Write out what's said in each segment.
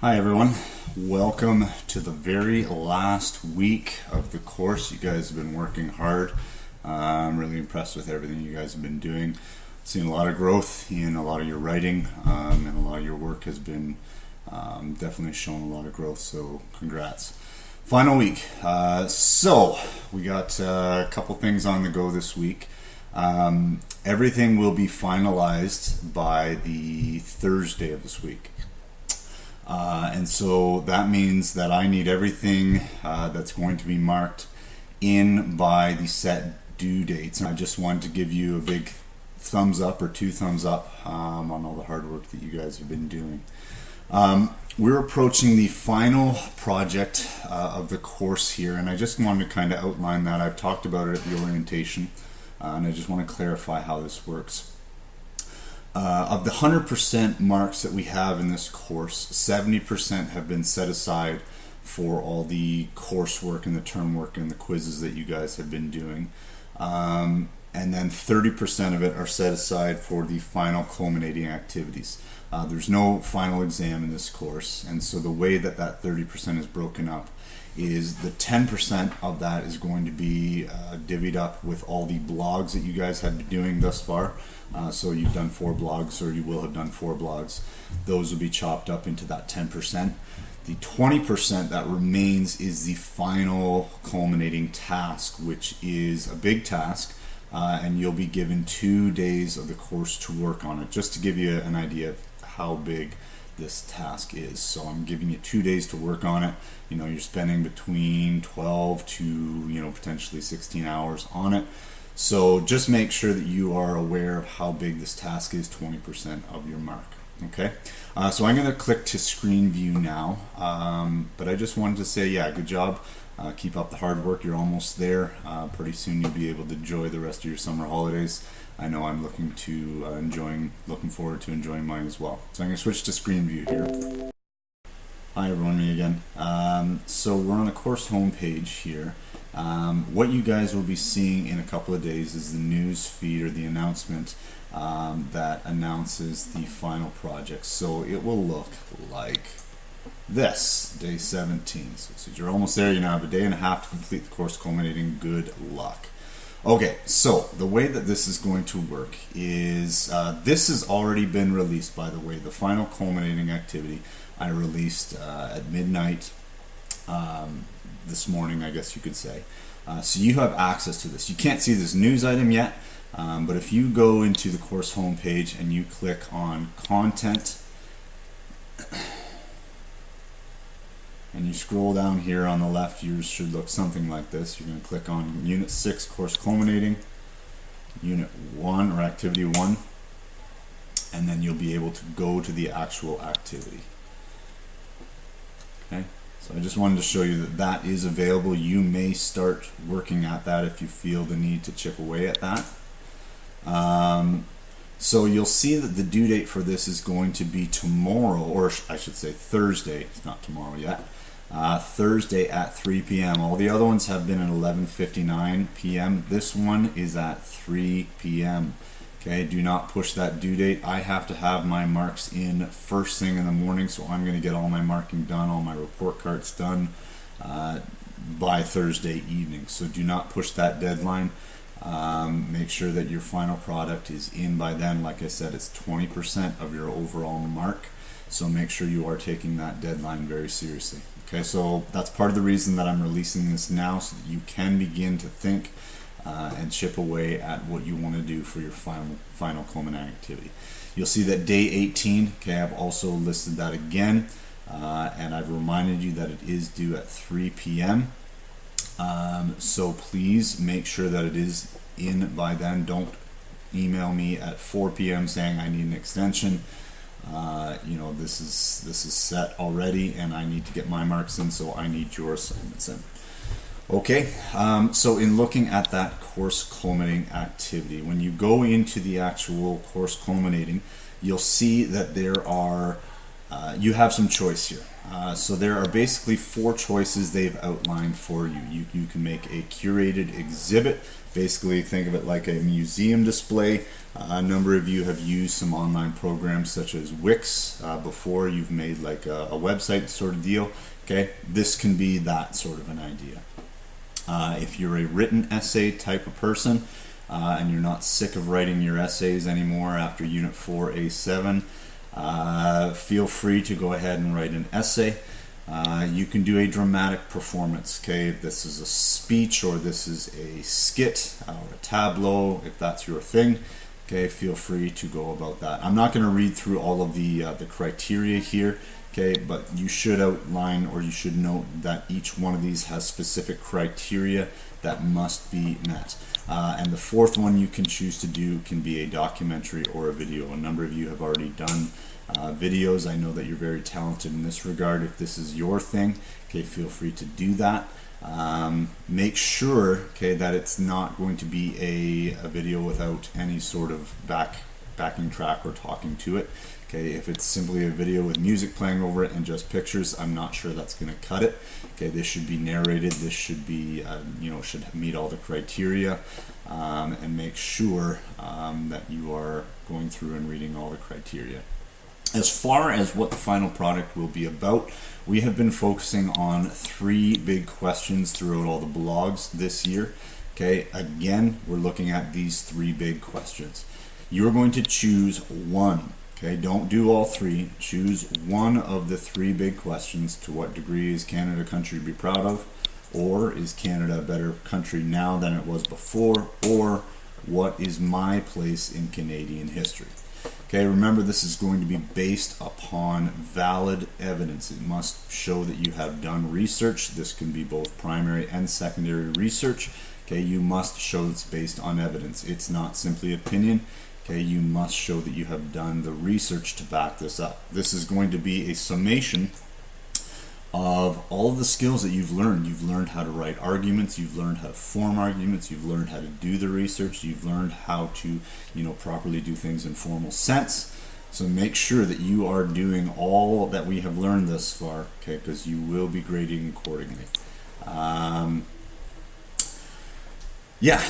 Hi everyone, welcome to the very last week of the course. You guys have been working hard. I'm really impressed with everything you guys have been doing. Seen a lot of growth in a lot of your writing, and a lot of your work has been definitely shown a lot of growth, so congrats. Final week. So we got a couple things on the go this week. Everything will be finalized by the Thursday of this week. And so that means that I need everything that's going to be marked in by the set due dates. And I just wanted to give you a big thumbs up or two thumbs up on all the hard work that you guys have been doing. We're approaching the final project of the course here, and I just wanted to kind of outline that. I've talked about it at the orientation, and I just want to clarify how this works. Of the 100% marks that we have in this course, 70% have been set aside for all the coursework and the term work and the quizzes that you guys have been doing. And then 30% of it are set aside for the final culminating activities. There's no final exam in this course, and so the way that 30% is broken up is the 10% of that is going to be divvied up with all the blogs that you guys have been doing thus far. So you've done 4 blogs, or you will have done 4 blogs. Those will be chopped up into that 10%. The 20% that remains is the final culminating task, which is a big task, and you'll be given 2 days of the course to work on it, just to give you an idea of how big this task is. So I'm giving you 2 days to work on it. You know, you're spending between 12 to potentially 16 hours on it. So just make sure that you are aware of how big this task is, 20% of your mark. Okay, so I'm going to click to screen view now, but I just wanted to say, yeah, good job. Keep up the hard work. You're almost there. Pretty soon you'll be able to enjoy the rest of your summer holidays. I know I'm looking forward to enjoying mine as well. So I'm going to switch to screen view here. Hi everyone, me again. So we're on the course homepage here. What you guys will be seeing in a couple of days is the news feed or the announcement that announces the final project. So it will look like this, day 17. So you're almost there. You now have a day and a half to complete the course culminating. Good luck. Okay, so the way that this is going to work is, this has already been released, by the way. The final culminating activity I released at midnight this morning, I guess you could say. So you have access to this. You can't see this news item yet, but if you go into the course homepage and you click on content, and you scroll down here on the left, yours should look something like this. You're going to click on Unit 6, Course Culminating, Unit 1 or Activity 1, and then you'll be able to go to the actual activity. Okay, so I just wanted to show you that that is available. You may start working at that if you feel the need to chip away at that. So you'll see that the due date for this is going to be tomorrow, or I should say Thursday. It's not tomorrow yet. Thursday at 3 p.m. All the other ones have been at 11:59 p.m. This one is at 3 p.m. Okay, do not push that due date. I have to have my marks in first thing in the morning, so I'm going to get all my marking done, all my report cards done by Thursday evening. So do not push that deadline. Make sure that your final product is in by then. Like I said, it's 20% of your overall mark, so make sure you are taking that deadline very seriously. Okay, so that's part of the reason that I'm releasing this now, so that you can begin to think and chip away at what you want to do for your final culminating activity. You'll see that day 18, okay, I've also listed that again, and I've reminded you that it is due at 3 p.m. So please make sure that it is in by then. Don't email me at 4 p.m. saying I need an extension. This is set already, and I need to get my marks in, so I need your assignments in. Okay, so in looking at that course culminating activity, when you go into the actual course culminating, you'll see that there are you have some choice here. So there are basically 4 choices they've outlined for you. You can make a curated exhibit. Basically, think of it like a museum display. A number of you have used some online programs such as Wix before. You've made like a website sort of deal. Okay, this can be that sort of an idea. If you're a written essay type of person and you're not sick of writing your essays anymore after Unit 4A7, feel free to go ahead and write an essay. You can do a dramatic performance, okay? If this is a speech or this is a skit or a tableau, if that's your thing, okay, feel free to go about that. I'm not going to read through all of the criteria here, okay, but you should outline or you should note that each one of these has specific criteria that must be met. And the 4th one you can choose to do can be a documentary or a video. A number of you have already done videos. I know that you're very talented in this regard. If this is your thing, okay, feel free to do that. Make sure, okay, that it's not going to be a video without any sort of backing track or talking to it. Okay, if it's simply a video with music playing over it and just pictures, I'm not sure that's going to cut it. Okay, this should be narrated. This should be, should meet all the criteria, and make sure that you are going through and reading all the criteria. As far as what the final product will be about, we have been focusing on 3 big questions throughout all the blogs this year. Okay, again, we're looking at these 3 big questions. You're going to choose one. Okay, don't do all 3. Choose one of the 3 big questions. To what degree is Canada a country to be proud of? Or is Canada a better country now than it was before? Or what is my place in Canadian history? Okay, remember this is going to be based upon valid evidence. It must show that you have done research. This can be both primary and secondary research. Okay, you must show it's based on evidence. It's not simply opinion. Okay, you must show that you have done the research to back this up. This is going to be a summation of all of the skills that you've learned. You've learned how to write arguments, you've learned how to form arguments, you've learned how to do the research, you've learned how to, properly do things in formal sense. So make sure that you are doing all that we have learned thus far, okay, because you will be grading accordingly.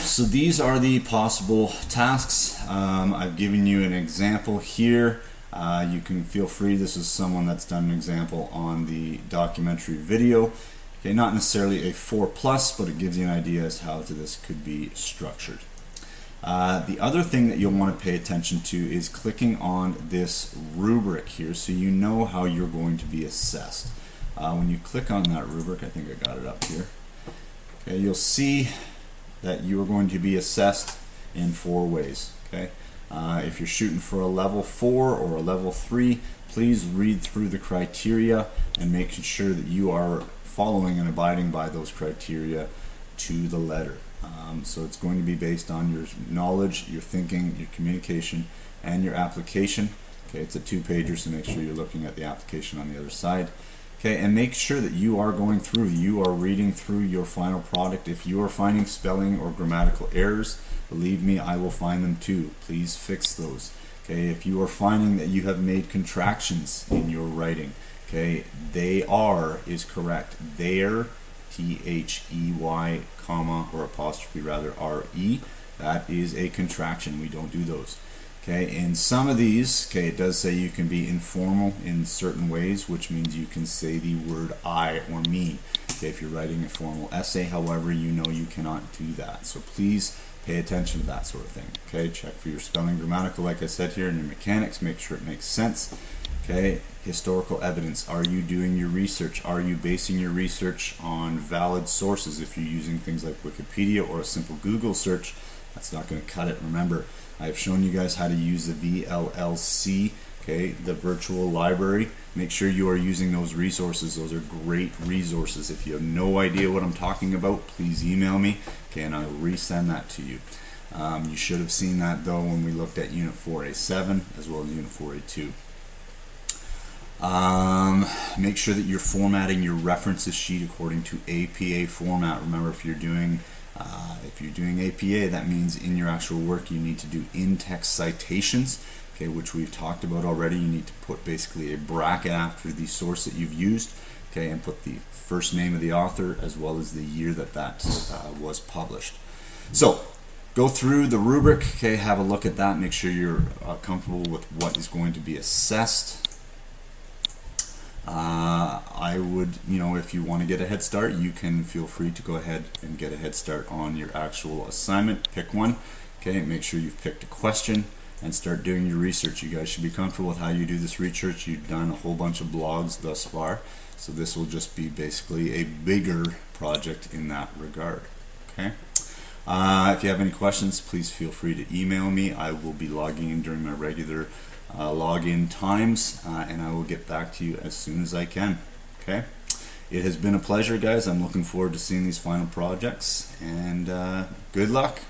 So these are the possible tasks. I've given you an example here. You can feel free, this is someone that's done an example on the documentary video. Okay, not necessarily a 4+, but it gives you an idea as to how this could be structured. The other thing that you'll want to pay attention to is clicking on this rubric here so you know how you're going to be assessed. When you click on that rubric, I think I got it up here. Okay, you'll see that you are going to be assessed in 4 ways. Okay. If you're shooting for a level 4 or a level 3, please read through the criteria and make sure that you are following and abiding by those criteria to the letter. So it's going to be based on your knowledge, your thinking, your communication, and your application. Okay, it's a 2-pager, so make sure you're looking at the application on the other side. Okay, and make sure that you are going through, you are reading through your final product. If you are finding spelling or grammatical errors, believe me, I will find them too. Please fix those. Okay, if you are finding that you have made contractions in your writing, okay, they are is correct. There, T-H-E-Y, comma, or apostrophe rather, R-E, that is a contraction. We don't do those. Okay, in some of these, okay, it does say you can be informal in certain ways, which means you can say the word I or me. Okay, if you're writing a formal essay, however, you know you cannot do that. So please pay attention to that sort of thing. Okay, check for your spelling, grammatical, like I said here, and your mechanics, make sure it makes sense. Okay, historical evidence. Are you doing your research? Are you basing your research on valid sources? If you're using things like Wikipedia or a simple Google search, that's not going to cut it. Remember, I've shown you guys how to use the VLLC, okay, the virtual library. Make sure you are using those resources. Those are great resources. If you have no idea what I'm talking about, please email me, okay, and I will resend that to you. You should have seen that though when we looked at Unit 4A7 as well as Unit 4A2. Make sure that you're formatting your references sheet according to APA format. Remember, if you're doing APA, that means in your actual work you need to do in-text citations. okay, which we've talked about already. You need to put basically a bracket after the source that you've used, okay, and put the first name of the author as well as the year that was published. So go through the rubric, okay, have a look at that, make sure you're comfortable with what is going to be assessed. I would, if you want to get a head start, you can feel free to go ahead and get a head start on your actual assignment. Pick one, okay, make sure you've picked a question and start doing your research. You guys should be comfortable with how you do this research. You've done a whole bunch of blogs thus far, so this will just be basically a bigger project in that regard, okay? If you have any questions, please feel free to email me. I will be logging in during my regular login times, and I will get back to you as soon as I can. Okay, it has been a pleasure, guys. I'm looking forward to seeing these final projects, and good luck.